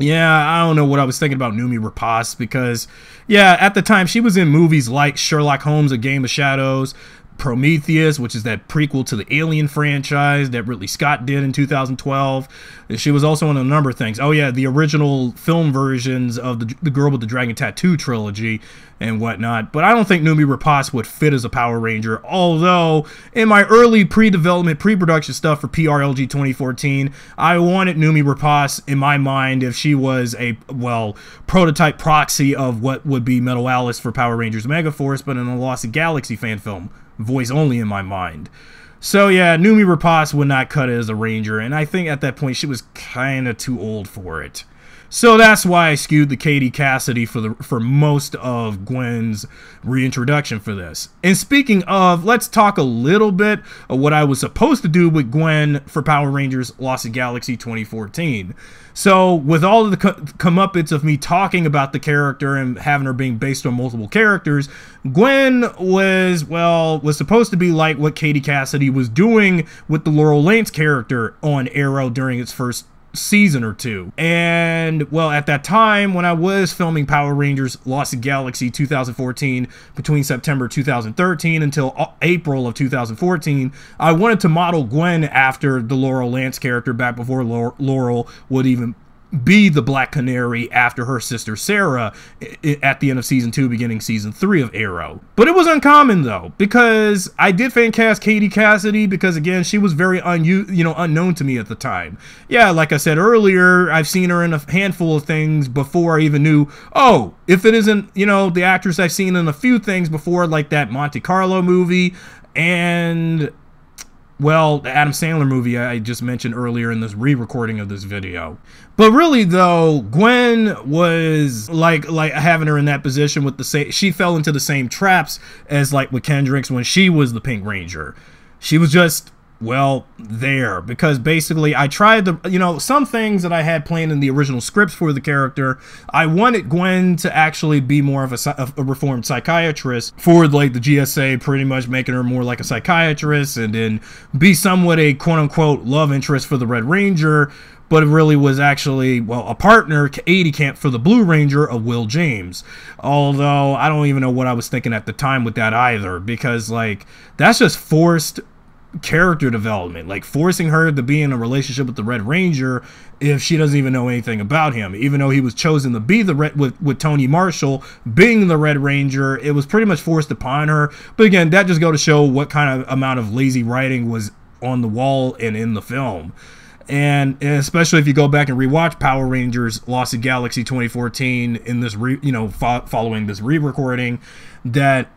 Yeah, I don't know what I was thinking about Noomi Rapace because, yeah, at the time she was in movies like Sherlock Holmes: A Game of Shadows, Prometheus, which is that prequel to the Alien franchise that Ridley Scott did in 2012. She was also in a number of things. Oh yeah, the original film versions of the Girl with the Dragon Tattoo trilogy and whatnot. But I don't think Noomi Rapace would fit as a Power Ranger, although in my early pre-development, pre-production stuff for PRLG 2014, I wanted Noomi Rapace in my mind if she was a, well, prototype proxy of what would be Metal Alice for Power Rangers Megaforce, but in a Lost Galaxy fan film, voice only in my mind. So yeah, Noomi Rapace would not cut it as a Ranger, and I think at that point she was kind of too old for it. So that's why I skewed the Katie Cassidy for most of Gwen's reintroduction for this. And speaking of, let's talk a little bit of what I was supposed to do with Gwen for Power Rangers Lost Galaxy 2014. So with all of the comeuppance of me talking about the character and having her being based on multiple characters, Gwen was supposed to be like what Katie Cassidy was doing with the Laurel Lance character on Arrow during its first season or two. And well, at that time when I was filming Power Rangers Lost Galaxy 2014, between September 2013 until April of 2014, I wanted to model Gwen after the Laurel Lance character back before Laurel would even be the Black Canary after her sister Sarah at the end of season 2, beginning season 3 of Arrow. But it was uncommon though, because I did fan cast Katie Cassidy because again, she was very unknown to me at the time. Yeah, like I said earlier, I've seen her in a handful of things before I even knew, oh, if it isn't, the actress I've seen in a few things before, like that Monte Carlo movie and, well, the Adam Sandler movie I just mentioned earlier in this re-recording of this video. But really though, Gwen was like having her in that position with the same, she fell into the same traps as like with Kendrix when she was the Pink Ranger. She was just, well, there, because basically I tried to, some things that I had planned in the original scripts for the character, I wanted Gwen to actually be more of a reformed psychiatrist for like the GSA, pretty much making her more like a psychiatrist, and then be somewhat a quote-unquote love interest for the Red Ranger, but it really was actually, well, a partner, 80 camp for the Blue Ranger of Will James. Although I don't even know what I was thinking at the time with that either, because like that's just forced character development, like forcing her to be in a relationship with the Red Ranger if she doesn't even know anything about him, even though he was chosen to be the with Tony Marshall being the Red Ranger. It was pretty much forced upon her. But again, that just go to show what kind of amount of lazy writing was on the wall and in the film. And especially if you go back and rewatch Power Rangers Lost Galaxy 2014 in this following this re-recording, that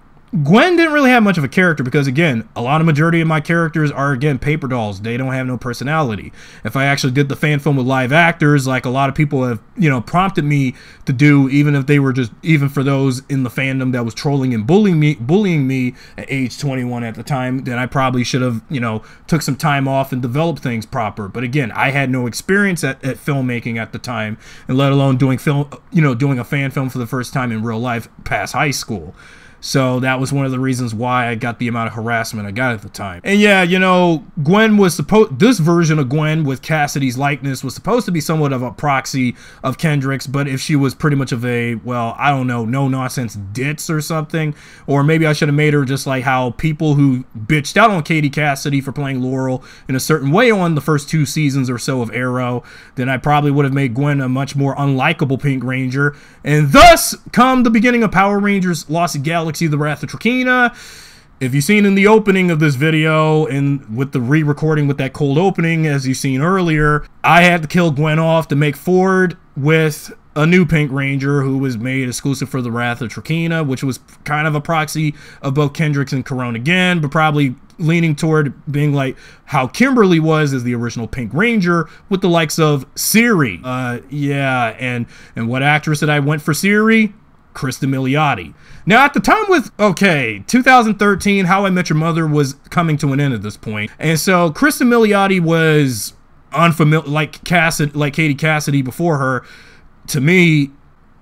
Gwen didn't really have much of a character because, again, majority of my characters are, again, paper dolls. They don't have no personality. If I actually did the fan film with live actors, like a lot of people have, prompted me to do, even if they were just, even for those in the fandom that was trolling and bullying me at age 21 at the time, then I probably should have, took some time off and developed things proper. But again, I had no experience at filmmaking at the time, and let alone doing doing a fan film for the first time in real life past high school. So that was one of the reasons why I got the amount of harassment I got at the time. And yeah, Gwen was this version of Gwen with Cassidy's likeness was supposed to be somewhat of a proxy of Kendrix, but if she was pretty much of a, well, I don't know, no-nonsense ditz or something, or maybe I should have made her just like how people who bitched out on Katie Cassidy for playing Laurel in a certain way on the first 2 seasons or so of Arrow, then I probably would have made Gwen a much more unlikable Pink Ranger, and thus come the beginning of Power Rangers Lost Galaxy, The Wrath of Trakina. If you've seen in the opening of this video and with the re-recording with that cold opening, as you've seen earlier, I had to kill Gwen off to make Ford with a new Pink Ranger who was made exclusive for The Wrath of Trakina, which was kind of a proxy of both Kendrix and Karone again, but probably leaning toward being like how Kimberly was as the original Pink Ranger with the likes of Siri. Yeah, and what actress did I went for Siri? Kristen Milioti. Now, at the time with, 2013, How I Met Your Mother was coming to an end at this point. And so Kristen Milioti was unfamiliar, like Katie Cassidy before her. To me,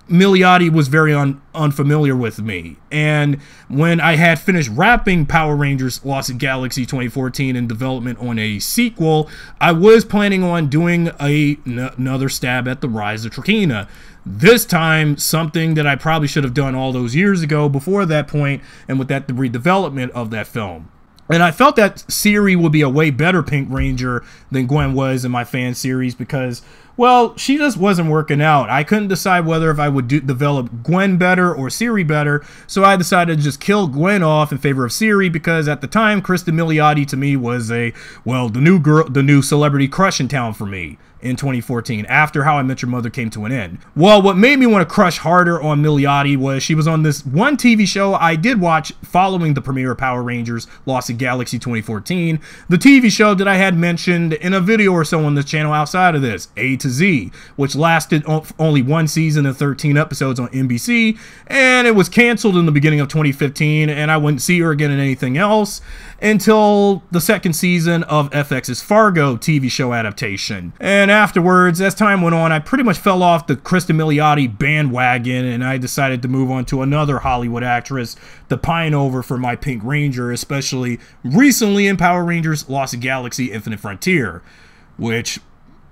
Milioti was very unfamiliar with me. And when I had finished wrapping Power Rangers Lost Galaxy 2014 in development on a sequel, I was planning on doing another stab at The Rise of Trakina. This time, something that I probably should have done all those years ago before that point, and with that, the redevelopment of that film. And I felt that Siri would be a way better Pink Ranger than Gwen was in my fan series because, well, she just wasn't working out. I couldn't decide whether if I would develop Gwen better or Siri better, so I decided to just kill Gwen off in favor of Siri because at the time, Kristen Milioti to me was the new celebrity crush in town for me in 2014 after How I Met Your Mother came to an end. Well, what made me want to crush harder on Milioti was she was on this one TV show I did watch following the premiere of Power Rangers Lost Galaxy 2014, the TV show that I had mentioned in a video or so on this channel outside of this, A to Z, which lasted only 1 season and 13 episodes on NBC, and it was canceled in the beginning of 2015, and I wouldn't see her again in anything else until the 2nd season of FX's Fargo TV show adaptation. And afterwards, as time went on, I pretty much fell off the Kristen Milioti bandwagon, and I decided to move on to another Hollywood actress to pine over for my Pink Ranger, especially recently in Power Rangers Lost Galaxy Infinite Frontier, which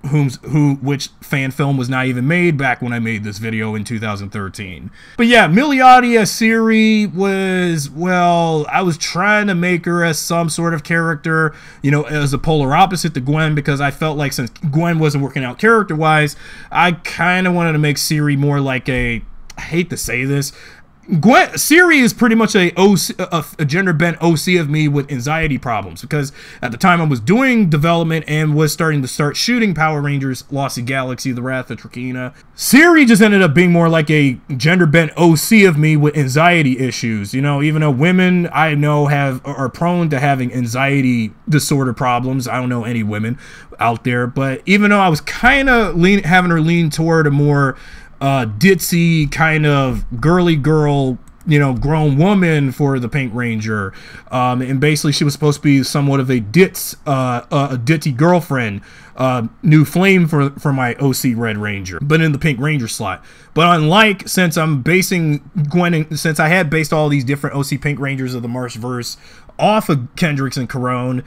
which fan film was not even made back when I made this video in 2013. But yeah, Milioti as Siri was, well, I was trying to make her as some sort of character, you know, as a polar opposite to Gwen, because I felt like since Gwen wasn't working out character-wise, I kind of wanted to make Siri more like I hate to say this, Siri is pretty much a gender-bent OC of me with anxiety problems, because at the time I was doing development and was starting to shooting Power Rangers Lost in Galaxy, The Wrath of Trakeena. Siri just ended up being more like a gender-bent OC of me with anxiety issues. You know, even though women I know are prone to having anxiety disorder problems. I don't know any women out there, but even though I was kind of having her lean toward a more ditzy kind of girly girl, you know, grown woman for the Pink Ranger, and basically she was supposed to be somewhat of a ditzy girlfriend, new flame for my OC Red Ranger, but in the Pink Ranger slot. But unlike, since I'm basing Gwen, since I had based all these different OC Pink Rangers of the Marsh-Verse off of Kendrix and Karone,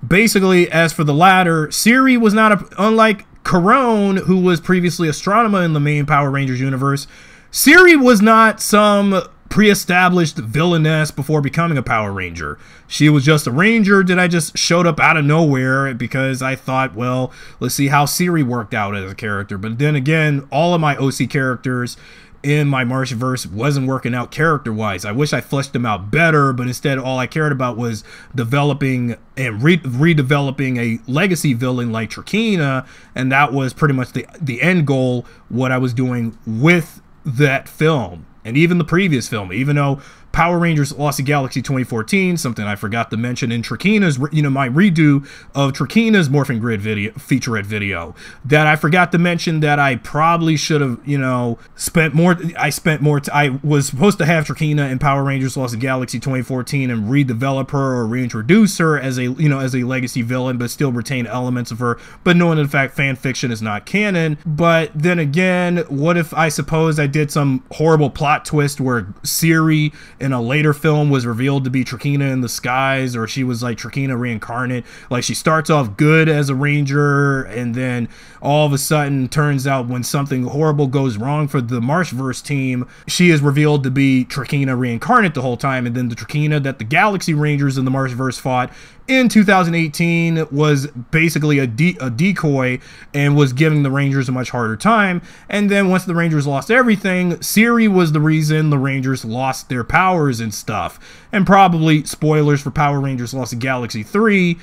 basically as for the latter, Siri was not unlike Karone, who was previously Astronema in the main Power Rangers universe. Siri was not some pre-established villainess before becoming a Power Ranger. She was just a ranger that I just showed up out of nowhere because I thought, well, let's see how Siri worked out as a character. But then again, all of my OC characters in my Marsh-Verse wasn't working out character-wise. I wish I fleshed them out better, but instead all I cared about was developing and redeveloping a legacy villain like Trakeena, and that was pretty much the end goal, what I was doing with that film. And even the previous film, even though Power Rangers Lost in Galaxy 2014, something I forgot to mention in Trakeena's, you know, my redo of Trakeena's Morphin Grid video, featurette video, that I forgot to mention that I probably should have, you know, I was supposed to have Trakeena in Power Rangers Lost in Galaxy 2014 and redevelop her or reintroduce her as a, you know, as a legacy villain, but still retain elements of her, but knowing in fact fan fiction is not canon. But then again, what if I suppose I did some horrible plot twist where Siri in a later film was revealed to be Trakeena in the skies, or she was like Trakeena reincarnate, like she starts off good as a ranger and then all of a sudden turns out when something horrible goes wrong for the Marsh-Verse team, she is revealed to be Trakeena reincarnate the whole time, and then the Trakeena that the Galaxy Rangers in the Marsh-Verse fought in 2018 was basically a decoy and was giving the Rangers a much harder time. And then once the Rangers lost everything, Siri was the reason the Rangers lost their powers and stuff. And probably, spoilers for Power Rangers Lost in Galaxy 3,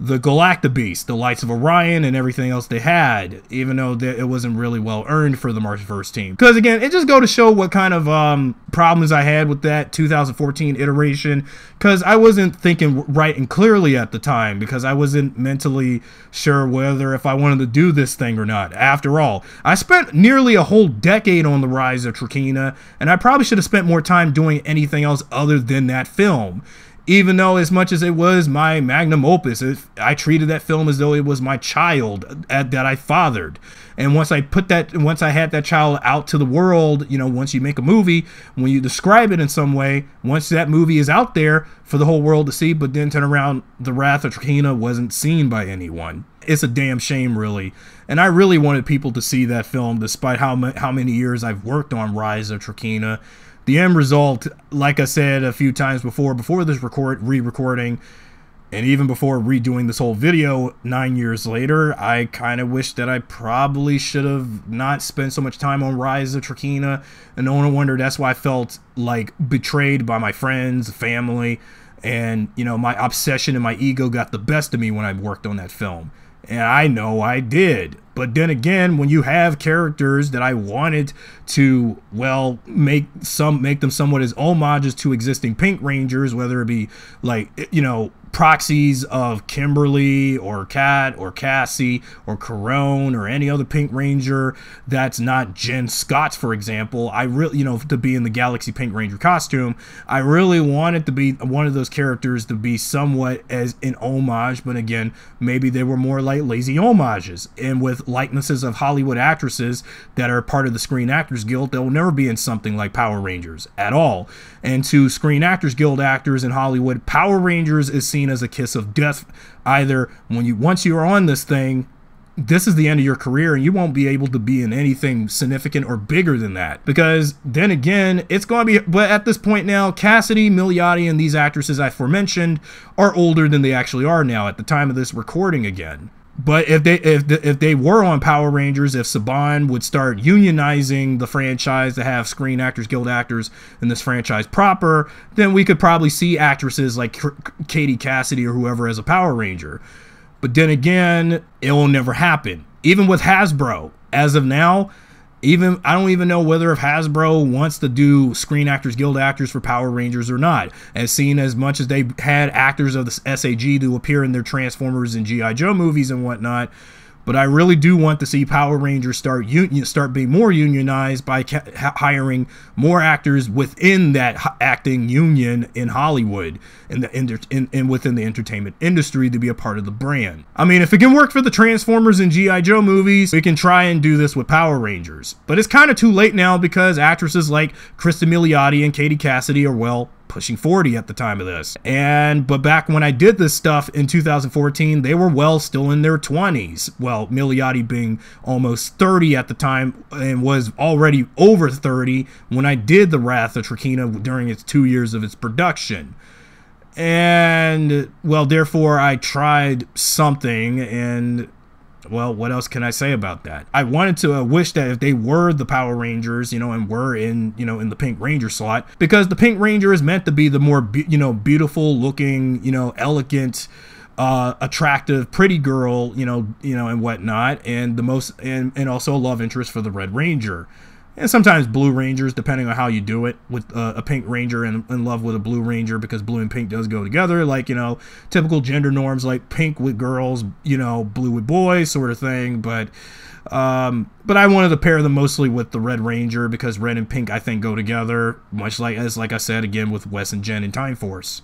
the Galactabeast, the Lights of Orion, and everything else they had, even though it wasn't really well earned for the Marsh-Verse team. Because again, it just go to show what kind of problems I had with that 2014 iteration, because I wasn't thinking right and clearly at the time, because I wasn't mentally sure whether if I wanted to do this thing or not. After all, I spent nearly a whole decade on the rise of Trakeena, and I probably should have spent more time doing anything else other than that film. Even though as much as it was my magnum opus, I treated that film as though it was my child that I fathered. And once I had that child out to the world, you know, once you make a movie, when you describe it in some way, once that movie is out there for the whole world to see, but then turn around, The Wrath of Trakeena wasn't seen by anyone. It's a damn shame, really. And I really wanted people to see that film, despite how many years I've worked on Rise of Trakeena. The end result, like I said a few times before this re-recording, and even before redoing this whole video 9 years later, I kind of wish that I probably should have not spent so much time on Rise of Trakeena. And no wonder that's why I felt like betrayed by my friends, family, and, you know, my obsession and my ego got the best of me when I worked on that film. And I know I did. But then again, when you have characters that I wanted to, well, make them somewhat as homages to existing Pink Rangers, whether it be like, you know, proxies of Kimberly or Kat or Cassie or Karone or any other Pink Ranger that's not Jen Scott, for example. I really, you know, to be in the Galaxy Pink Ranger costume, I really wanted to be one of those characters to be somewhat as an homage, but again, maybe they were more like lazy homages, and with likenesses of Hollywood actresses that are part of the Screen Actors Guild that will never be in something like Power Rangers at all. And to Screen Actors Guild actors in Hollywood, Power Rangers is seen as a kiss of death. Either once you're on this thing, this is the end of your career and you won't be able to be in anything significant or bigger than that. Because then again, it's going to be, but at this point now, Cassidy, Milioti, and these actresses I aforementioned are older than they actually are now at the time of this recording again. But if they were on Power Rangers, if Saban would start unionizing the franchise to have Screen Actors Guild actors in this franchise proper, then we could probably see actresses like Katie Cassidy or whoever as a Power Ranger. But then again, it will never happen. Even with Hasbro, as of now, I don't even know whether if Hasbro wants to do Screen Actors Guild actors for Power Rangers or not. As seen as much as they had actors of the SAG to appear in their Transformers and G.I. Joe movies and whatnot. But I really do want to see Power Rangers start being more unionized by hiring more actors within that acting union in Hollywood and within the entertainment industry to be a part of the brand. I mean, if it can work for the Transformers and G.I. Joe movies, we can try and do this with Power Rangers. But it's kind of too late now because actresses like Krista Milioti and Katie Cassidy are, well, pushing 40 at the time of this. But back when I did this stuff in 2014, they were, well, still in their 20s. Well, Milioti being almost 30 at the time and was already over 30 when I did The Wrath of Trakina during its 2 years of its production. And, well, therefore I tried something, and well, what else can I say about that? I wanted to wish that if they were the Power Rangers, and were in, in the Pink Ranger slot, because the Pink Ranger is meant to be the more, beautiful looking, elegant, attractive, pretty girl, and whatnot, and the most, and also a love interest for the Red Ranger. And sometimes Blue Rangers, depending on how you do it, with a Pink Ranger and in love with a Blue Ranger, because blue and pink does go together, like, typical gender norms, like pink with girls, blue with boys sort of thing. But I wanted to pair them mostly with the Red Ranger, because red and pink, I think, go together, much like I said, again, with Wes and Jen in Time Force.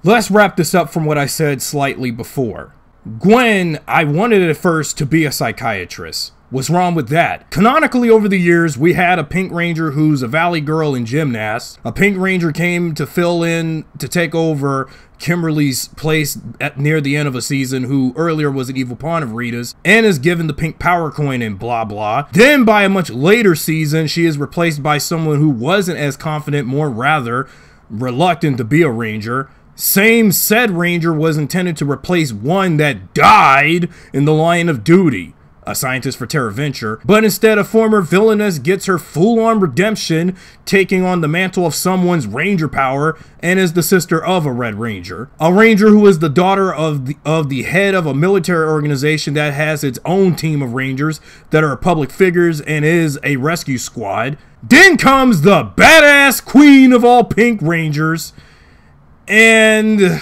Let's wrap this up from what I said slightly before. Gwen, I wanted at first to be a psychiatrist. What's wrong with that? Canonically, over the years, we had a Pink Ranger who's a Valley girl and gymnast. A Pink Ranger came to fill in, to take over Kimberly's place near the end of a season, who earlier was an evil pawn of Rita's, and is given the pink power coin and blah blah. Then by a much later season, she is replaced by someone who wasn't as confident, more rather reluctant to be a Ranger. Same said Ranger was intended to replace one that died in the line of duty, a scientist for Terra Venture, but instead a former villainess gets her full-on redemption, taking on the mantle of someone's Ranger power, and is the sister of a Red Ranger. A Ranger who is the daughter of the head of a military organization that has its own team of Rangers that are public figures and is a rescue squad. Then comes the badass queen of all Pink Rangers, and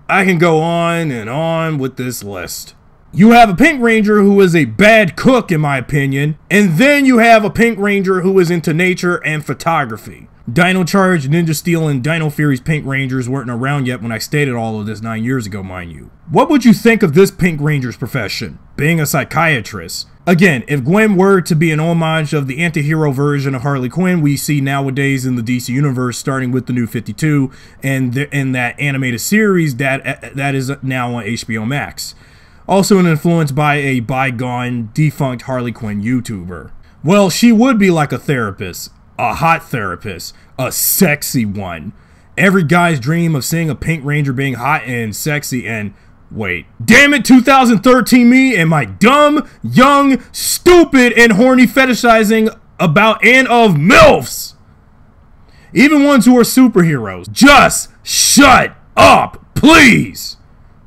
I can go on and on with this list. You have a Pink Ranger who is a bad cook, in my opinion, and then you have a Pink Ranger who is into nature and photography. Dino Charge, Ninja Steel, and Dino Fury's Pink Rangers weren't around yet when I stated all of this 9 years ago, mind you. What would you think of this Pink Ranger's profession? Being a psychiatrist. Again, if Gwen were to be an homage of the anti-hero version of Harley Quinn we see nowadays in the DC Universe, starting with the New 52 and that animated series that is now on HBO Max. Also influenced by a bygone, defunct Harley Quinn YouTuber. Well, she would be like a therapist. A hot therapist. A sexy one. Every guy's dream of seeing a Pink Ranger being hot and sexy and... Wait. Damn it, 2013 me and my dumb, young, stupid, and horny fetishizing about and of MILFs. Even ones who are superheroes. Just shut up, please.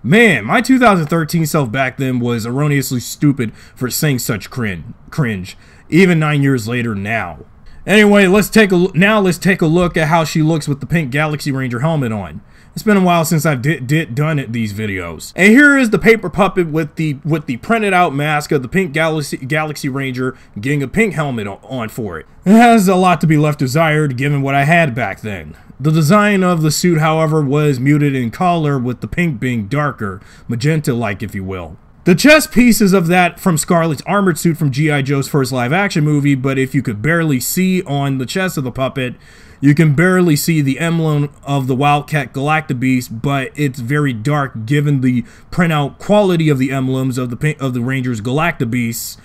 Man, my 2013 self back then was erroneously stupid for saying such cringe, even 9 years later now. Anyway, let's take a look at how she looks with the pink Galaxy Ranger helmet on. It's been a while since I've done these videos. And here is the paper puppet with the printed out mask of the pink Galaxy Ranger getting a pink helmet on for it. It has a lot to be left desired given what I had back then. The design of the suit, however, was muted in color, with the pink being darker, magenta-like if you will. The chest pieces of that from Scarlett's armored suit from G.I. Joe's first live-action movie, but if you could barely see on the chest of the puppet, you can barely see the emblem of the Wildcat Galactabeast, but it's very dark given the printout quality of the emblems of the Rangers Galactabeasts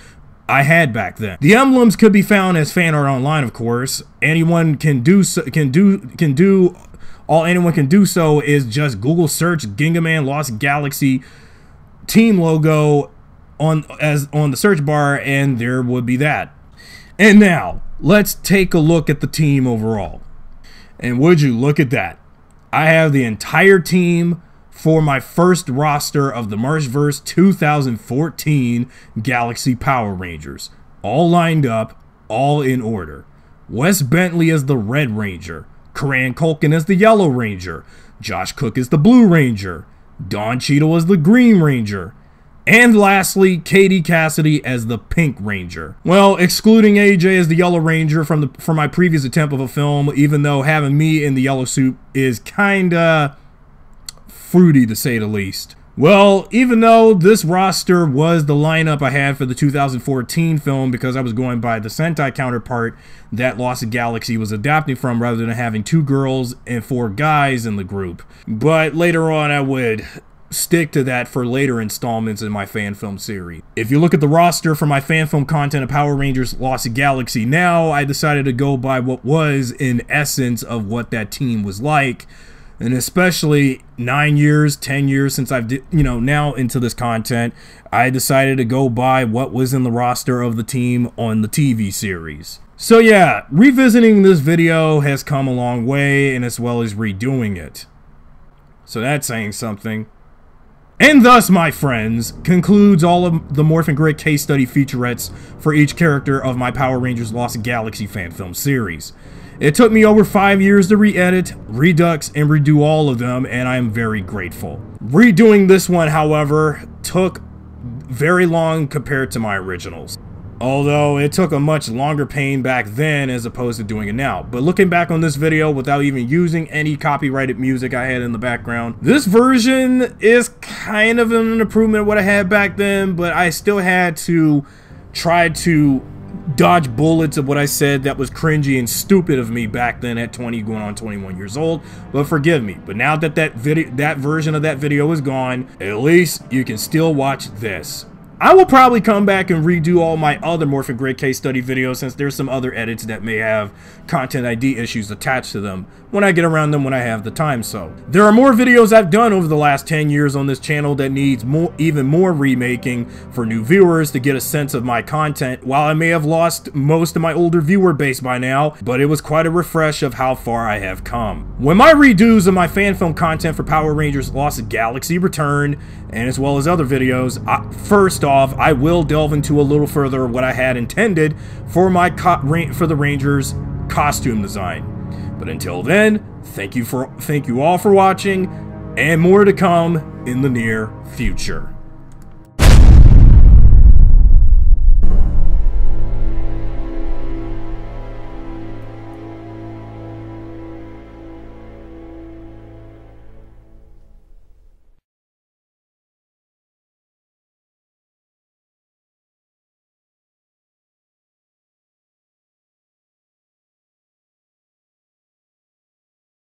I had back then. The emblems could be found as fan art online, of course. Anyone can do all anyone can do so is just Google search Gingaman Lost Galaxy team logo on the search bar, and there would be that. And now let's take a look at the team overall. And would you look at that? I have the entire team for my first roster of the Marsh-Verse 2014 Galaxy Power Rangers, all lined up, all in order. Wes Bentley as the Red Ranger, Karan Culkin as the Yellow Ranger, Josh Cook as the Blue Ranger, Don Cheadle as the Green Ranger, and lastly, Katie Cassidy as the Pink Ranger. Well, excluding AJ as the Yellow Ranger from my previous attempt of a film, even though having me in the yellow suit is kinda fruity to say the least. Well, even though this roster was the lineup I had for the 2014 film because I was going by the Sentai counterpart that Lost Galaxy was adapting from rather than having 2 girls and 4 guys in the group. But later on I would stick to that for later installments in my fan film series. If you look at the roster for my fan film content of Power Rangers Lost Galaxy now, I decided to go by what was in essence of what that team was like. And especially 9 years, 10 years since I've, now into this content, I decided to go by what was in the roster of the team on the TV series. So yeah, revisiting this video has come a long way, and as well as redoing it. So that's saying something. And thus, my friends, concludes all of the Morphin Grid case study featurettes for each character of my Power Rangers Lost Galaxy fan film series. It took me over 5 years to re-edit, redux, and redo all of them, and I am very grateful. Redoing this one, however, took very long compared to my originals. Although it took a much longer pain back then as opposed to doing it now. But looking back on this video without even using any copyrighted music I had in the background, this version is kind of an improvement of what I had back then, but I still had to try to dodge bullets of what I said that was cringy and stupid of me back then at 20 going on 21 years old, but forgive me. But now that that version of that video is gone, at least you can still watch this. I will probably come back and redo all my other Morphin Grid case study videos since there's some other edits that may have content ID issues attached to them when I get around them when I have the time. So there are more videos I've done over the last 10 years on this channel that needs even more remaking for new viewers to get a sense of my content. While I may have lost most of my older viewer base by now, but it was quite a refresh of how far I have come. When my redos of my fan film content for Power Rangers Lost Galaxy return, and as well as other videos, first off, I will delve into a little further what I had intended for the Rangers costume design. But until then, thank you all for watching, and more to come in the near future.